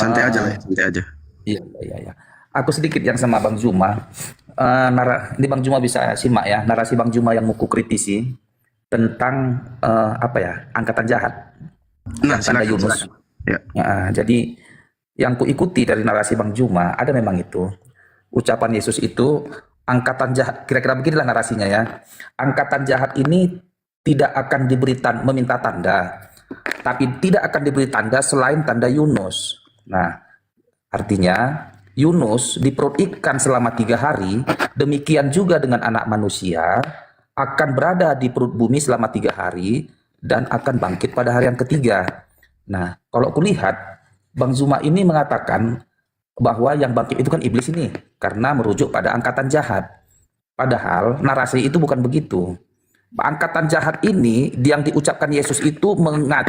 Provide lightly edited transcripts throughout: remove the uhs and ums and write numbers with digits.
Santai aja lah, Eh, santai aja. iya, iya, iya. Aku sedikit yang sama Bang Zuma. Ini Bang Zuma bisa simak ya, narasi Bang Zuma yang mau kritisi tentang apa ya, angkatan jahat Nah, yang tanda silakan, Yunus. silakan. Ya. Jadi yang kuikuti dari narasi Bang Zuma ada memang itu ucapan Yesus itu angkatan jahat. Kira-kira beginilah narasinya ya. Angkatan jahat ini tidak akan meminta tanda, tapi tidak akan diberi tanda selain tanda Yunus. Nah, artinya Yunus di perut ikan selama 3 hari, demikian juga dengan anak manusia akan berada di perut bumi selama 3 hari dan akan bangkit pada hari yang ketiga. Nah, kalau kulihat Bang Zuma ini mengatakan bahwa yang bangkit itu kan iblis ini karena merujuk pada angkatan jahat. Padahal narasi itu bukan begitu. Angkatan jahat ini yang diucapkan Yesus itu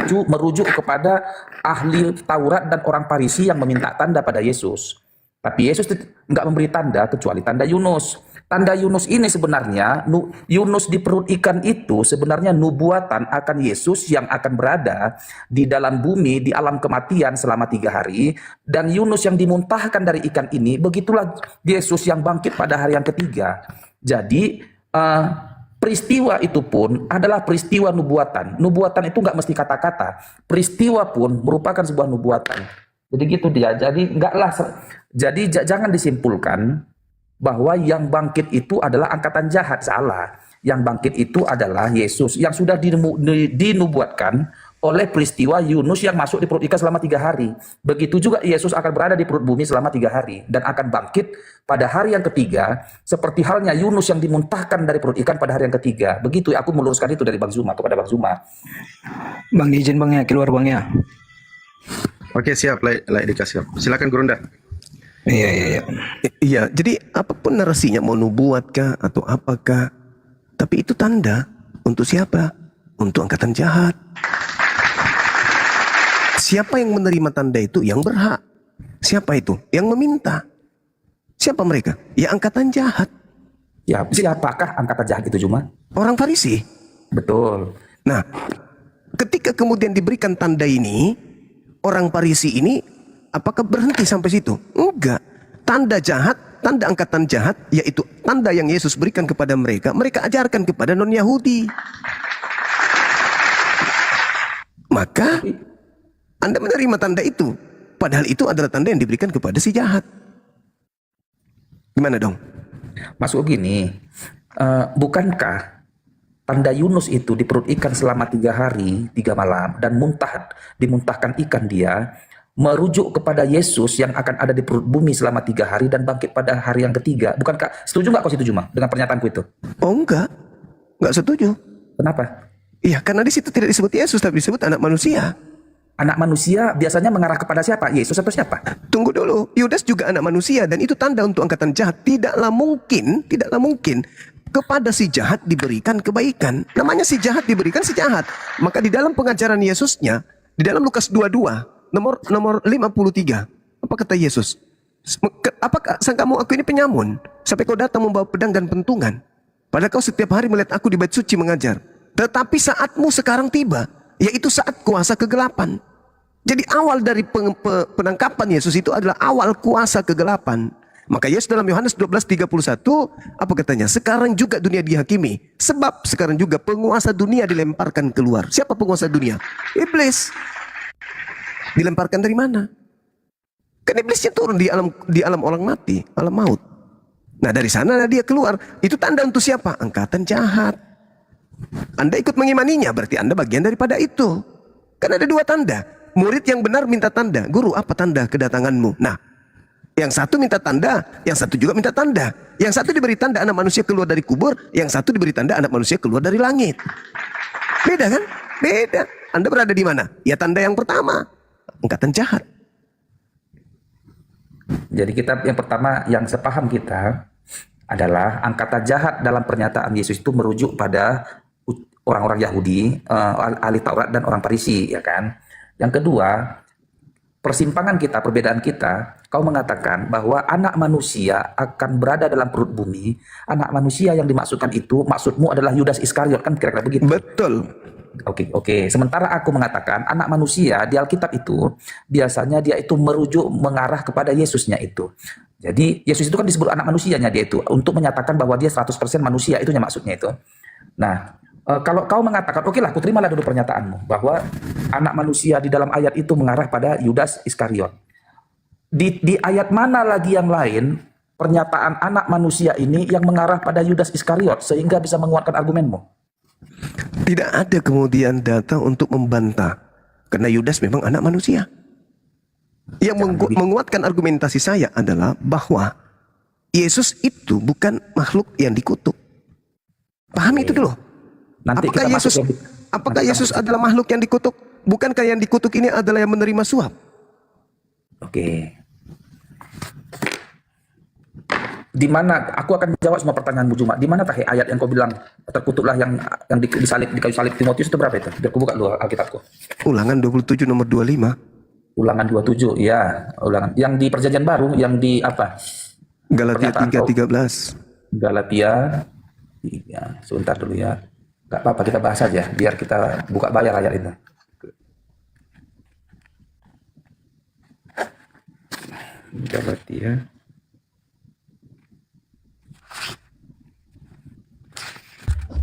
merujuk kepada ahli Taurat dan orang Farisi yang meminta tanda pada Yesus. Tapi Yesus nggak memberi tanda kecuali tanda Yunus. Tanda Yunus ini sebenarnya, Yunus di perut ikan itu sebenarnya nubuatan akan Yesus yang akan berada di dalam bumi, di alam kematian selama 3 hari. Dan Yunus yang dimuntahkan dari ikan ini, begitulah Yesus yang bangkit pada hari yang ketiga. Jadi, peristiwa itu pun adalah peristiwa nubuatan. Nubuatan itu nggak mesti kata-kata. Peristiwa pun merupakan sebuah nubuatan. Jadi gitu dia. Jadi jangan disimpulkan bahwa yang bangkit itu adalah angkatan jahat. Salah. Yang bangkit itu adalah Yesus yang sudah dinubuatkan oleh peristiwa Yunus yang masuk di perut ikan selama 3 hari. Begitu juga Yesus akan berada di perut bumi selama 3 hari dan akan bangkit pada hari yang ketiga, seperti halnya Yunus yang dimuntahkan dari perut ikan pada hari yang ketiga. Begitu ya, aku meluruskan itu dari Bang Zuma kepada Bang Zuma. Bang izin bang ya, keluar bang ya. Oke, siap. Layak dikasih. Silakan Gurunda. Iya, iya, iya. Iya, jadi apapun narasinya, mau nubuat kah atau apakah, tapi itu tanda untuk siapa? Untuk angkatan jahat. Siapa yang menerima tanda itu? Yang berhak. Siapa itu? Yang meminta. Siapa mereka? Ya angkatan jahat. Ya, siapakah angkatan jahat itu Zuma? Orang Farisi. Betul. Nah, ketika kemudian diberikan tanda ini, orang Farisi ini apakah berhenti sampai situ? Enggak. Tanda jahat, tanda angkatan jahat, yaitu tanda yang Yesus berikan kepada mereka, mereka ajarkan kepada non-Yahudi. Maka Anda menerima tanda itu, padahal itu adalah tanda yang diberikan kepada si jahat. Gimana dong? Masuk gini, bukankah tanda Yunus itu di perut ikan selama 3 hari, 3 malam dan dimuntahkan ikan dia merujuk kepada Yesus yang akan ada di perut bumi selama 3 hari dan bangkit pada hari yang ketiga. Bukankah setuju nggak kau situ Zuma dengan pernyataanku itu? Oh enggak setuju. Kenapa? Iya, karena di situ tidak disebut Yesus, tapi disebut anak manusia. Anak manusia biasanya mengarah kepada siapa? Yesus atau siapa? Tunggu dulu, Yudas juga anak manusia dan itu tanda untuk angkatan jahat. Tidaklah mungkin kepada si jahat diberikan kebaikan. Namanya si jahat diberikan si jahat. Maka di dalam pengajaran Yesusnya, di dalam Lukas 22, nomor 53, apa kata Yesus? Apakah sangkamu aku ini penyamun sampai kau datang membawa pedang dan pentungan? Padahal kau setiap hari melihat aku di bait suci mengajar. Tetapi saatmu sekarang tiba, yaitu saat kuasa kegelapan. Jadi awal dari penangkapan Yesus itu adalah awal kuasa kegelapan. Maka Yesus dalam Yohanes 12:31, apa katanya? Sekarang juga dunia dihakimi. Sebab sekarang juga penguasa dunia dilemparkan keluar. Siapa penguasa dunia? Iblis. Dilemparkan dari mana? Kan iblisnya turun di alam orang mati, alam maut. Nah dari sana dia keluar. Itu tanda untuk siapa? Angkatan jahat. Anda ikut mengimaninya, berarti Anda bagian daripada itu. Kan ada 2 tanda. Murid yang benar minta tanda. Guru, apa tanda kedatanganmu? Nah, yang satu minta tanda, yang satu juga minta tanda. Yang satu diberi tanda anak manusia keluar dari kubur, yang satu diberi tanda anak manusia keluar dari langit. Beda kan? Beda. Anda berada di mana? Ya tanda yang pertama. Angkatan jahat. Jadi yang pertama yang sepaham kita adalah angkatan jahat dalam pernyataan Yesus itu merujuk pada orang-orang Yahudi, ahli Taurat dan orang Farisi, ya kan? Yang kedua, persimpangan kita, perbedaan kita, kau mengatakan bahwa anak manusia akan berada dalam perut bumi. Anak manusia yang dimaksudkan itu, maksudmu adalah Yudas Iskariot, kan kira-kira begitu? Betul. Oke. Sementara aku mengatakan anak manusia di Alkitab itu biasanya dia itu merujuk mengarah kepada Yesusnya itu. Jadi Yesus itu kan disebut anak manusianya dia itu untuk menyatakan bahwa dia 100% manusia, itunya maksudnya itu. Nah, kalau kau mengatakan, oke lah, kuterimalah dulu pernyataanmu bahwa anak manusia di dalam ayat itu mengarah pada Yudas Iskariot. Di ayat mana lagi yang lain pernyataan anak manusia ini yang mengarah pada Yudas Iskariot sehingga bisa menguatkan argumenmu? Tidak ada kemudian data untuk membantah. Karena Yudas memang anak manusia. Yang menguatkan argumentasi saya adalah bahwa Yesus itu bukan makhluk yang dikutuk. Pahami itu dulu. Nanti Apakah Yesus adalah makhluk yang dikutuk? Bukankah yang dikutuk ini adalah yang menerima suap? Oke. Di mana aku akan menjawab semua pertanyaanmu cuma di mana tadi ayat yang kau bilang terkutuklah yang disalib di kayu salib Timotius itu berapa itu? Biar aku buka dulu Alkitabku. Ulangan 27 nomor 25. Ulangan 27, ya. Ulangan yang di Perjanjian Baru, yang di apa? Galatia 3:13. Galatia 3. Sebentar dulu ya. Gak apa-apa, kita bahas aja biar kita buka bayar ayat itu. Galatia.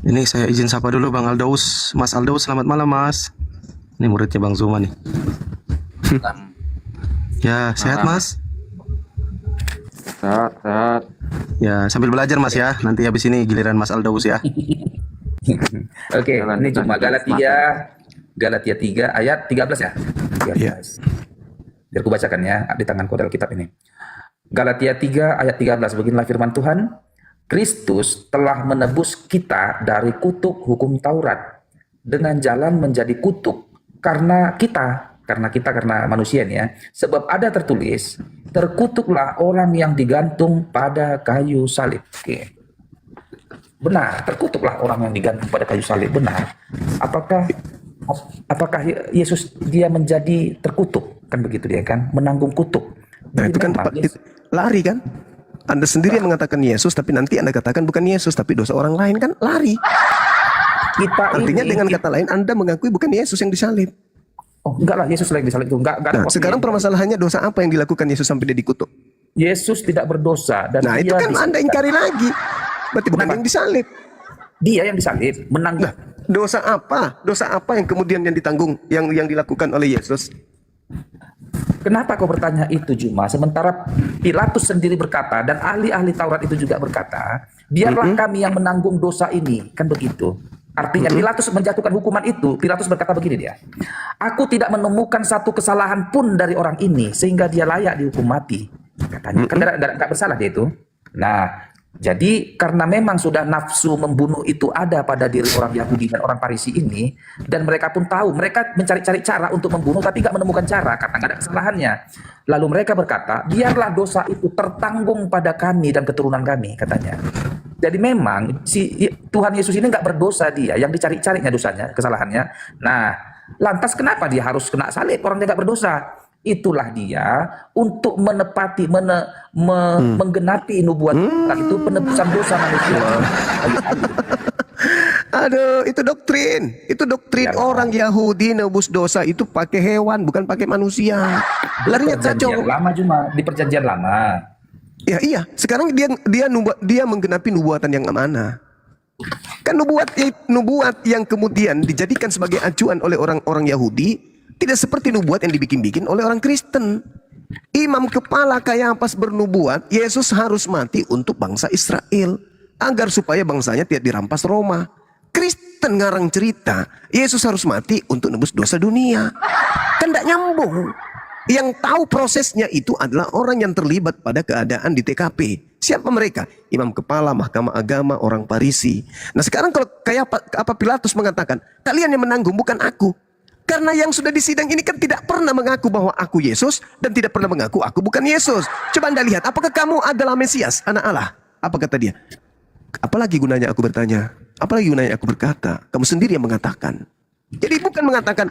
Ini saya izin sapa dulu Bang Aldaus. Mas Aldaus, selamat malam Mas. Ini muridnya Bang Zuma nih. Ya, sehat Mas? Sehat. Ya, sambil belajar Mas ya. Nanti habis ini giliran Mas Aldaus ya. Oke, ini cuma Galatia 3 ayat 13 ya. 13. Iya. Biar aku bacakan ya di tanganku ada Alkitab ini. Galatia 3 ayat 13, beginilah firman Tuhan. Kristus telah menebus kita dari kutuk hukum Taurat dengan jalan menjadi kutuk karena manusia ini ya. Sebab ada tertulis, terkutuklah orang yang digantung pada kayu salib. Oke. Benar, terkutuklah orang yang digantung pada kayu salib. Benar. Apakah Yesus dia menjadi terkutuk? Kan begitu dia kan, menanggung kutuk. Nah, itu kan lari kan? Anda sendiri yang mengatakan Yesus, tapi nanti Anda katakan bukan Yesus, tapi dosa orang lain kan lari. Artinya dengan kata lain Anda mengakui bukan Yesus yang disalib. Oh, enggak lah, Yesus lagi disalib itu. Enggak Nah, sekarang permasalahannya dosa apa yang dilakukan Yesus sampai dia dikutuk? Yesus tidak berdosa dan Nah, itu kan Anda ingkari lagi. Berarti bukan yang disalib. Dia yang disalib, menanggung. Nah, dosa apa? Dosa apa yang kemudian yang ditanggung, yang dilakukan oleh Yesus? Kenapa kau bertanya itu Juma? Sementara Pilatus sendiri berkata dan ahli-ahli Taurat itu juga berkata, biarlah kami yang menanggung dosa ini, kan begitu. Artinya Pilatus menjatuhkan hukuman itu. Pilatus berkata begini dia, aku tidak menemukan satu kesalahan pun dari orang ini sehingga dia layak dihukum mati. Katanya kan tidak bersalah dia itu. Nah, jadi karena memang sudah nafsu membunuh itu ada pada diri orang Yahudi dan orang Farisi ini, dan mereka pun tahu, mereka mencari-cari cara untuk membunuh tapi nggak menemukan cara karena nggak ada kesalahannya. Lalu mereka berkata, biarlah dosa itu tertanggung pada kami dan keturunan kami, katanya. Jadi memang si Tuhan Yesus ini nggak berdosa dia, yang dicari-carinya dosanya, kesalahannya. Nah, lantas kenapa dia harus kena salib? Orang dia nggak berdosa. Itulah dia untuk menepati, menggenapi nubuat itu penebusan dosa manusia. Aduh, itu doktrin. Itu doktrin orang Yahudi nebus dosa itu pakai hewan, bukan pakai manusia. Larinya kacau. Lama cuma di perjanjian lama. Ya iya, sekarang dia menggenapi nubuatan yang mana? Kan nubuat yang kemudian dijadikan sebagai acuan oleh orang-orang Yahudi tidak seperti nubuat yang dibikin-bikin oleh orang Kristen. Imam kepala Kayafas bernubuat Yesus harus mati untuk bangsa Israel agar supaya bangsanya tidak dirampas Roma. Kristen ngarang cerita Yesus harus mati untuk nebus dosa dunia. Kan tidak nyambung. Yang tahu prosesnya itu adalah orang yang terlibat pada keadaan di TKP. Siapa mereka? Imam kepala, mahkamah agama, orang Farisi. Nah sekarang kalau Pilatus mengatakan, kalian yang menanggung bukan aku. Karena yang sudah disidang ini kan tidak pernah mengaku bahwa aku Yesus dan tidak pernah mengaku aku bukan Yesus. Coba Anda lihat, apakah kamu adalah Mesias, anak Allah? Apa kata dia? Apalagi gunanya aku bertanya? Apalagi gunanya aku berkata? Kamu sendiri yang mengatakan. Jadi bukan mengatakan,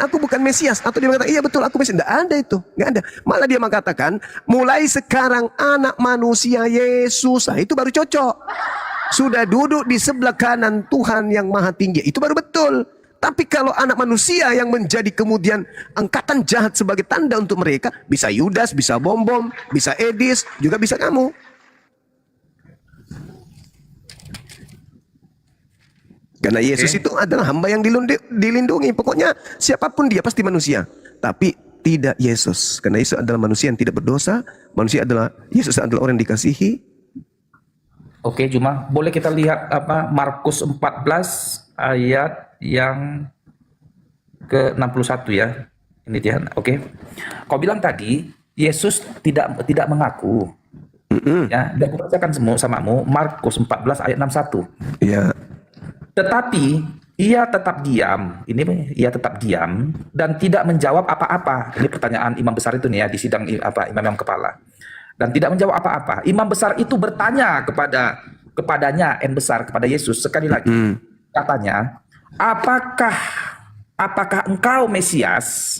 aku bukan Mesias. Atau dia mengatakan, iya betul aku Mesias. Tidak ada itu. Tidak ada. Malah dia mengatakan, mulai sekarang anak manusia Yesus. Nah, itu baru cocok. Sudah duduk di sebelah kanan Tuhan yang maha tinggi. Itu baru betul. Tetapi kalau anak manusia yang menjadi kemudian angkatan jahat sebagai tanda untuk mereka, bisa Yudas, bisa Bom-Bom, bisa Edis, juga bisa kamu. Karena Yesus itu adalah hamba yang dilindungi. Pokoknya siapapun dia pasti manusia. Tapi tidak Yesus. Karena Yesus adalah manusia yang tidak berdosa. Yesus adalah orang yang dikasihi. Oke, Juma, boleh kita lihat Markus 14 ayat yang ke-61 ya. Ini dia. Oke. Kau bilang tadi Yesus tidak mengaku. Ya, dan aku bacakan semua samamu Markus 14 ayat 61. Ya. Tetapi ia tetap diam. Ia tetap diam dan tidak menjawab apa-apa. Ini pertanyaan imam besar itu nih ya di sidang imam kepala. Dan tidak menjawab apa-apa. Imam besar itu bertanya kepadanya, N besar, kepada Yesus sekali lagi. Katanya, apakah engkau Mesias,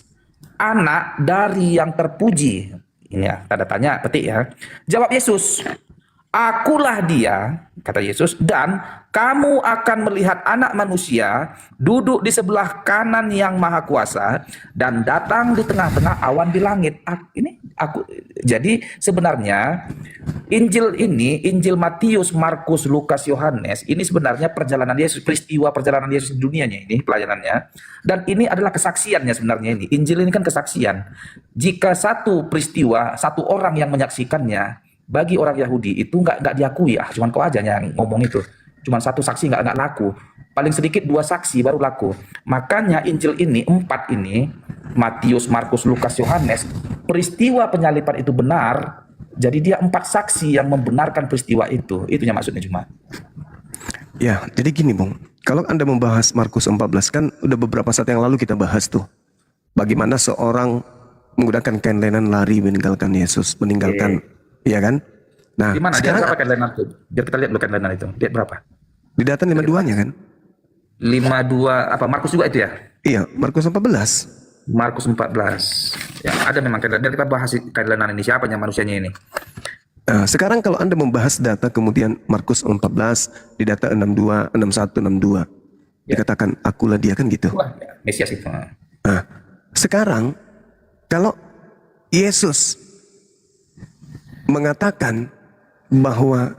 anak dari yang terpuji? Ini ya, tanda tanya, petik ya. Jawab Yesus, akulah dia, kata Yesus, dan kamu akan melihat anak manusia duduk di sebelah kanan yang maha kuasa dan datang di tengah-tengah awan di langit. Jadi sebenarnya Injil Matius, Markus, Lukas, Yohanes, ini sebenarnya perjalanan Yesus, peristiwa perjalanan Yesus di dunianya ini, pelayanannya. Dan ini adalah kesaksiannya sebenarnya ini. Injil ini kan kesaksian. Jika satu peristiwa, satu orang yang menyaksikannya, bagi orang Yahudi itu nggak diakui, cuman kau aja yang ngomong itu. Cuman satu saksi nggak laku. Paling sedikit 2 saksi baru laku. Makanya Injil ini, 4 ini, Matius, Markus, Lukas, Yohanes, peristiwa penyaliban itu benar. Jadi dia 4 saksi yang membenarkan peristiwa itu. Itunya maksudnya cuma. Ya, jadi gini Bung. Kalau Anda membahas Markus 14 kan udah beberapa saat yang lalu kita bahas tuh. Bagaimana seorang menggunakan kain lenan lari meninggalkan Yesus. Iya kan? Nah, di mana dia sekarang berapa kain lenan itu? Biar kita lihat dulu kain lenan itu. Lihat berapa? di data 52-nya kan? 52 Markus juga itu ya? Iya, Markus 14. Markus 14. Ya, ada memang kain lenan. Kita bahas kain lenan ini, siapanya manusianya ini. Sekarang kalau Anda membahas data kemudian Markus 14 di data 62, 61, 62 dikatakan akulah dia kan gitu. Wah, Mesias itu. Nah, sekarang kalau Yesus mengatakan bahwa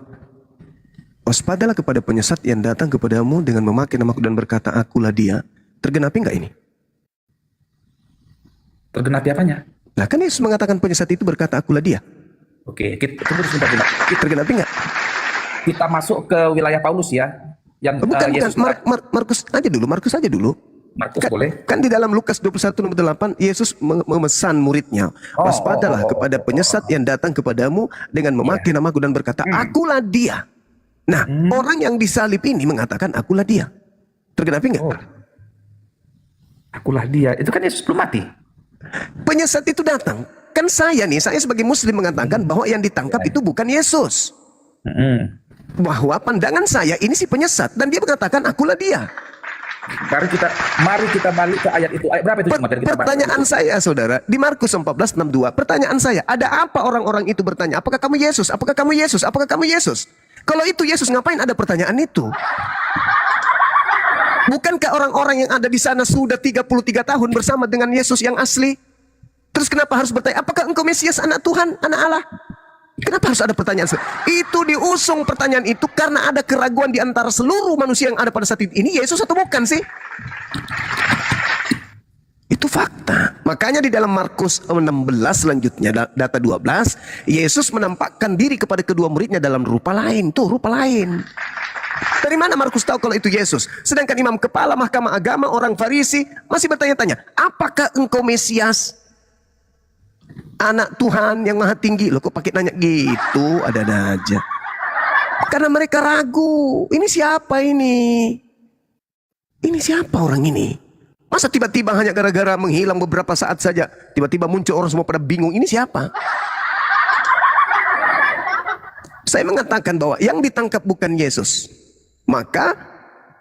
waspadalah kepada penyesat yang datang kepadamu dengan memakai namaku dan berkata akulah dia, tergenapi enggak ini? Tergenapi apanya? Nah kan Yesus mengatakan penyesat itu berkata akulah dia. Oke, kita tunggu sebentar. Tergenapi enggak? Kita masuk ke wilayah Paulus ya. Yang Bukan, Yesus Markus aja dulu. Markus boleh. Kan di dalam Lukas 21 nomor 8 Yesus memesan muridnya, waspadalah kepada penyesat yang datang kepadamu dengan memakai namaku dan berkata akulah dia. Nah, orang yang disalib ini mengatakan akulah dia. Tergenapi enggak? Akulah dia. Itu kan Yesus belum mati. Penyesat itu datang. Kan saya sebagai muslim mengatakan bahwa yang ditangkap itu bukan Yesus. Bahwa pandangan saya ini si penyesat dan dia mengatakan akulah dia. Mari kita balik ke ayat itu. Ayat berapa itu? Pertanyaan saya saudara, di Markus 14:62, pertanyaan saya, ada apa orang-orang itu bertanya, apakah kamu Yesus? Apakah kamu Yesus? Apakah kamu Yesus? Kalau itu Yesus, ngapain ada pertanyaan itu? Bukankah orang-orang yang ada di sana sudah 33 tahun bersama dengan Yesus yang asli? Terus kenapa harus bertanya, apakah engkau Mesias, anak Tuhan, anak Allah? Kenapa harus ada pertanyaan? Itu diusung pertanyaan itu karena ada keraguan di antara seluruh manusia yang ada pada saat ini Yesus atau bukan sih? Itu fakta. Makanya di dalam Markus 16 selanjutnya data 12, Yesus menampakkan diri kepada kedua muridnya dalam rupa lain. Tuh rupa lain. Dari mana Markus tahu kalau itu Yesus? Sedangkan imam kepala mahkamah agama, orang Farisi masih bertanya-tanya, apakah engkau Mesias, anak Tuhan yang maha tinggi? Loh kok pakai nanya gitu? Ada-ada aja. Karena mereka ragu. Ini siapa ini? Ini siapa orang ini? Masa tiba-tiba hanya gara-gara menghilang beberapa saat saja, tiba-tiba muncul orang semua pada bingung. Ini siapa? Saya mengatakan bahwa yang ditangkap bukan Yesus, maka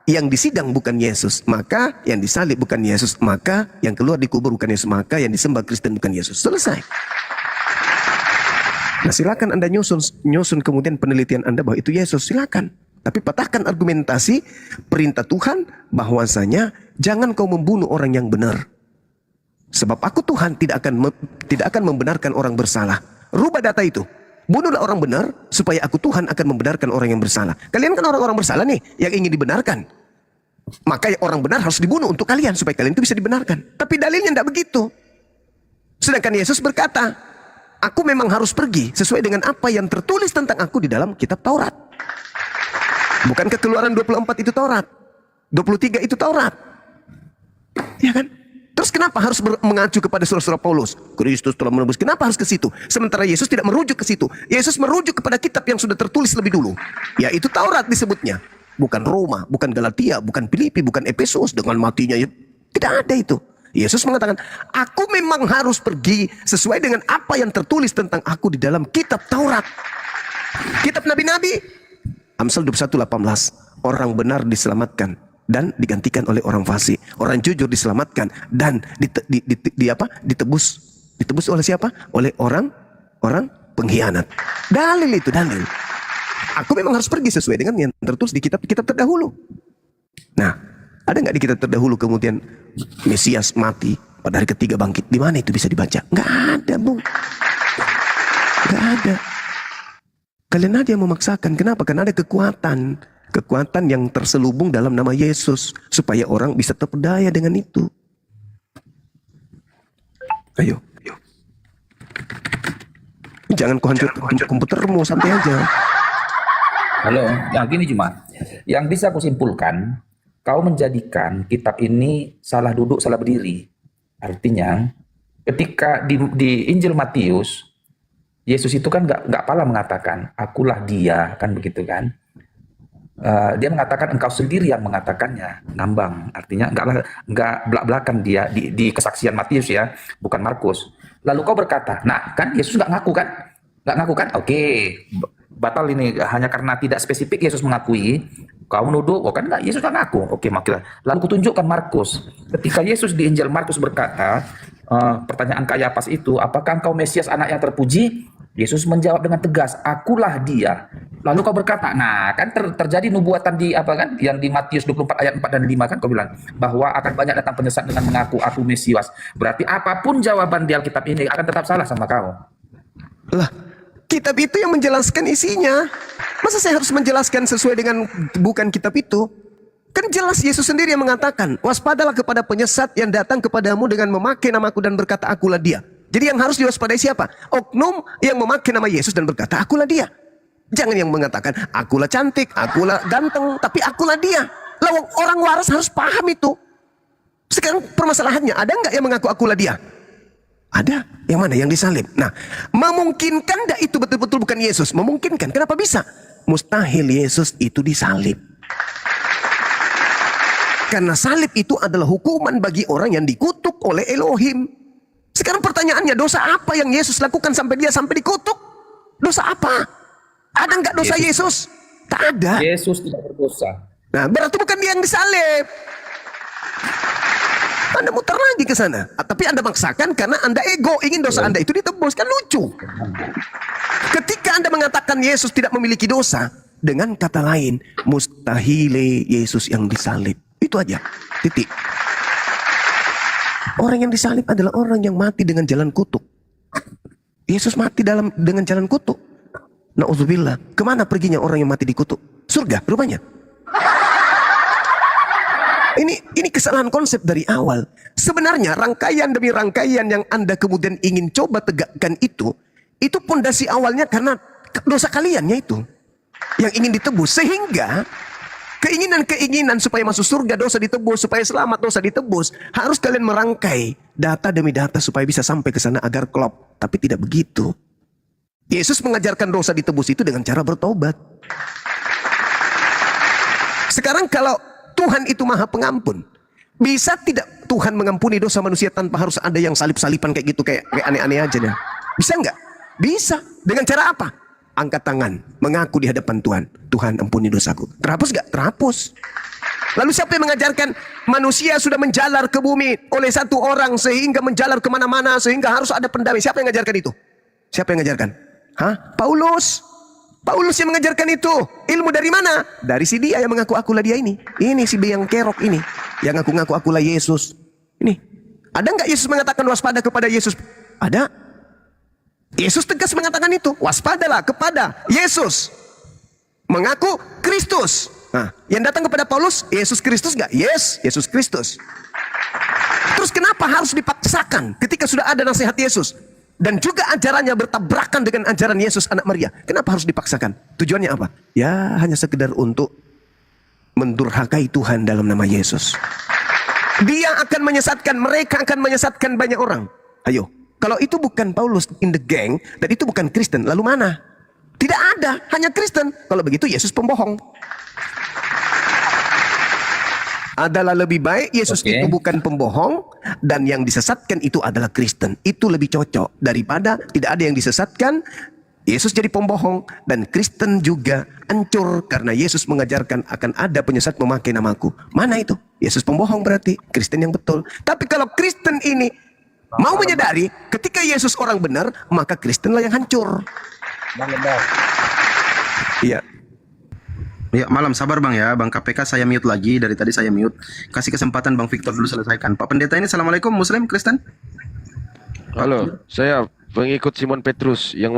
yang disidang bukan Yesus, maka yang disalib bukan Yesus, maka yang keluar dikubur bukan Yesus, maka yang disembah Kristen bukan Yesus. Selesai. Nah silakan Anda nyusun kemudian penelitian Anda bahwa itu Yesus, silakan. Tapi patahkan argumentasi perintah Tuhan bahwasanya jangan kau membunuh orang yang benar. Sebab aku Tuhan tidak akan membenarkan orang bersalah. Rubah data itu. Bunuhlah orang benar supaya aku Tuhan akan membenarkan orang yang bersalah. Kalian kan orang-orang bersalah nih yang ingin dibenarkan. Maka orang benar harus dibunuh untuk kalian supaya kalian itu bisa dibenarkan. Tapi dalilnya tidak begitu. Sedangkan Yesus berkata, aku memang harus pergi sesuai dengan apa yang tertulis tentang aku di dalam kitab Taurat. Bukankah Keluaran 24 itu Taurat? 23 itu Taurat. Ya kan? Terus kenapa harus mengacu kepada surah-surah Paulus? Kristus telah menebus. Kenapa harus ke situ? Sementara Yesus tidak merujuk ke situ. Yesus merujuk kepada kitab yang sudah tertulis lebih dulu. Yaitu Taurat disebutnya. Bukan Roma, bukan Galatia, bukan Filipi, bukan Efesus dengan matinya. Tidak ada itu. Yesus mengatakan, aku memang harus pergi sesuai dengan apa yang tertulis tentang aku di dalam kitab Taurat. Kitab Nabi-Nabi. Amsal 21:18. Orang benar diselamatkan dan digantikan oleh orang fasik. Orang jujur diselamatkan dan ditebus oleh siapa? Oleh orang pengkhianat. Dalil itu, dalil. Aku memang harus pergi sesuai dengan yang tertulis di kitab-kitab terdahulu. Nah, ada nggak di kitab terdahulu kemudian Mesias mati pada hari ketiga bangkit? Di mana itu bisa dibaca? Nggak ada, Bung. Nggak ada. Kalian aja yang memaksakan. Kenapa? Karena ada kekuatan yang terselubung dalam nama Yesus supaya orang bisa terpedaya dengan itu. Ayo. Jangan kau hancur komputermu, santai aja. Halo, yang gini cuma, yang bisa aku simpulkan, kau menjadikan kitab ini salah duduk, salah berdiri. Artinya, ketika di Injil Matius, Yesus itu kan nggak pala mengatakan, akulah dia, kan begitu kan. Dia mengatakan engkau sendiri yang mengatakannya, ngambang. Artinya nggak belak-belakan dia di kesaksian Matius ya, bukan Markus. Lalu kau berkata, nah kan Yesus nggak ngaku kan? Oke, batal ini hanya karena tidak spesifik Yesus mengakui. Kau menuduh, oh kan enggak, Yesus nggak ngaku. Oke, makilah. Lalu kutunjukkan Markus. Ketika Yesus di Injil Markus berkata, pertanyaan Kayafas itu, apakah engkau Mesias anak yang terpuji? Yesus menjawab dengan tegas, akulah dia. Lalu kau berkata, nah kan terjadi nubuatan di apa kan, yang di Matius 24 ayat 4 dan 5 kan kau bilang bahwa akan banyak datang penyesat dengan mengaku aku Mesias. Berarti apapun jawaban di Alkitab ini akan tetap salah sama kau. Lah, kitab itu yang menjelaskan isinya. Masa saya harus menjelaskan sesuai dengan bukan kitab itu? Kan jelas Yesus sendiri yang mengatakan, waspadalah kepada penyesat yang datang kepadamu dengan memakai namaku dan berkata akulah dia. Jadi yang harus diwaspadai siapa? Oknum yang memakai nama Yesus dan berkata akulah dia. Jangan yang mengatakan akulah cantik, akulah ganteng, tapi akulah dia. Lah orang waras harus paham itu. Sekarang permasalahannya, ada nggak yang mengaku akulah dia? Ada. Yang mana? Yang disalib. Nah, memungkinkan enggak itu betul-betul bukan Yesus? Memungkinkan. Kenapa bisa? Mustahil Yesus itu disalib. Karena salib itu adalah hukuman bagi orang yang dikutuk oleh Elohim. Sekarang pertanyaannya, dosa apa yang Yesus lakukan sampai dia sampai dikutuk? Dosa apa? Ada nggak dosa Yesus? Tak ada. Yesus tidak berdosa. Nah, berarti bukan dia yang disalib. Anda muter lagi ke sana. Tapi Anda maksakan karena Anda ego, ingin dosa Anda itu ditebus. Kan lucu. Ketika Anda mengatakan Yesus tidak memiliki dosa, dengan kata lain, mustahile Yesus yang disalib. Itu aja. Titik. Orang yang disalib adalah orang yang mati dengan jalan kutuk. Yesus mati dengan jalan kutuk. Na'udzubillah. Kemana perginya orang yang mati di kutuk? Surga, rupanya. Ini kesalahan konsep dari awal. Sebenarnya rangkaian demi rangkaian yang Anda kemudian ingin coba tegakkan itu pondasi awalnya karena dosa kaliannya itu yang ingin ditebus. Sehingga keinginan supaya masuk surga dosa ditebus, supaya selamat dosa ditebus, harus kalian merangkai data demi data supaya bisa sampai ke sana agar klop. Tapi tidak begitu. Yesus mengajarkan dosa ditebus itu dengan cara bertobat. Sekarang kalau Tuhan itu maha pengampun, bisa tidak Tuhan mengampuni dosa manusia tanpa harus ada yang salib-saliban kayak gitu, kayak aneh-aneh aja dah? Bisa nggak? Bisa. Dengan cara apa? Angkat tangan, mengaku di hadapan Tuhan. Tuhan ampuni dosaku. Terhapus gak? Terhapus. Lalu siapa yang mengajarkan manusia sudah menjalar ke bumi oleh satu orang sehingga menjalar kemana-mana sehingga harus ada pendamai? Siapa yang mengajarkan itu? Siapa yang mengajarkan? Hah? Paulus. Paulus yang mengajarkan itu. Ilmu dari mana? Dari si dia yang mengaku akulah dia ini. Ini si yang kerok ini. yang ngaku-ngaku akulah Yesus. Ini, ada nggak Yesus mengatakan waspada kepada Yesus? Ada. Yesus tegas mengatakan itu, waspadalah kepada Yesus. Mengaku Kristus. Nah, yang datang kepada Paulus, Yesus Kristus nggak? Yes, Yesus Kristus. Terus kenapa harus dipaksakan ketika sudah ada nasihat Yesus? Dan juga ajarannya bertabrakan dengan ajaran Yesus anak Maria. Kenapa harus dipaksakan? Tujuannya apa? Ya hanya sekedar untuk mendurhakai Tuhan dalam nama Yesus. Dia akan menyesatkan, mereka akan menyesatkan banyak orang. Ayo, kalau itu bukan Paulus in the gang, dan itu bukan Kristen, lalu mana? Tidak ada, hanya Kristen. Kalau begitu Yesus pembohong. Adalah lebih baik Yesus Oke. itu bukan pembohong dan yang disesatkan itu adalah Kristen. Itu lebih cocok daripada tidak ada yang disesatkan, Yesus jadi pembohong dan Kristen juga hancur karena Yesus mengajarkan akan ada penyesat memakai namaku. Mana itu? Yesus pembohong berarti, Kristen yang betul. Tapi kalau Kristen ini mau menyadari ketika Yesus orang benar, maka Kristenlah yang hancur. Iya. Ya, malam sabar Bang ya. Bang KPK saya mute lagi. Dari tadi saya mute. Kasih kesempatan Bang Victor dulu selesaikan. Pak Pendeta ini Assalamualaikum, Muslim, Kristen? Halo, saya pengikut Simon Petrus yang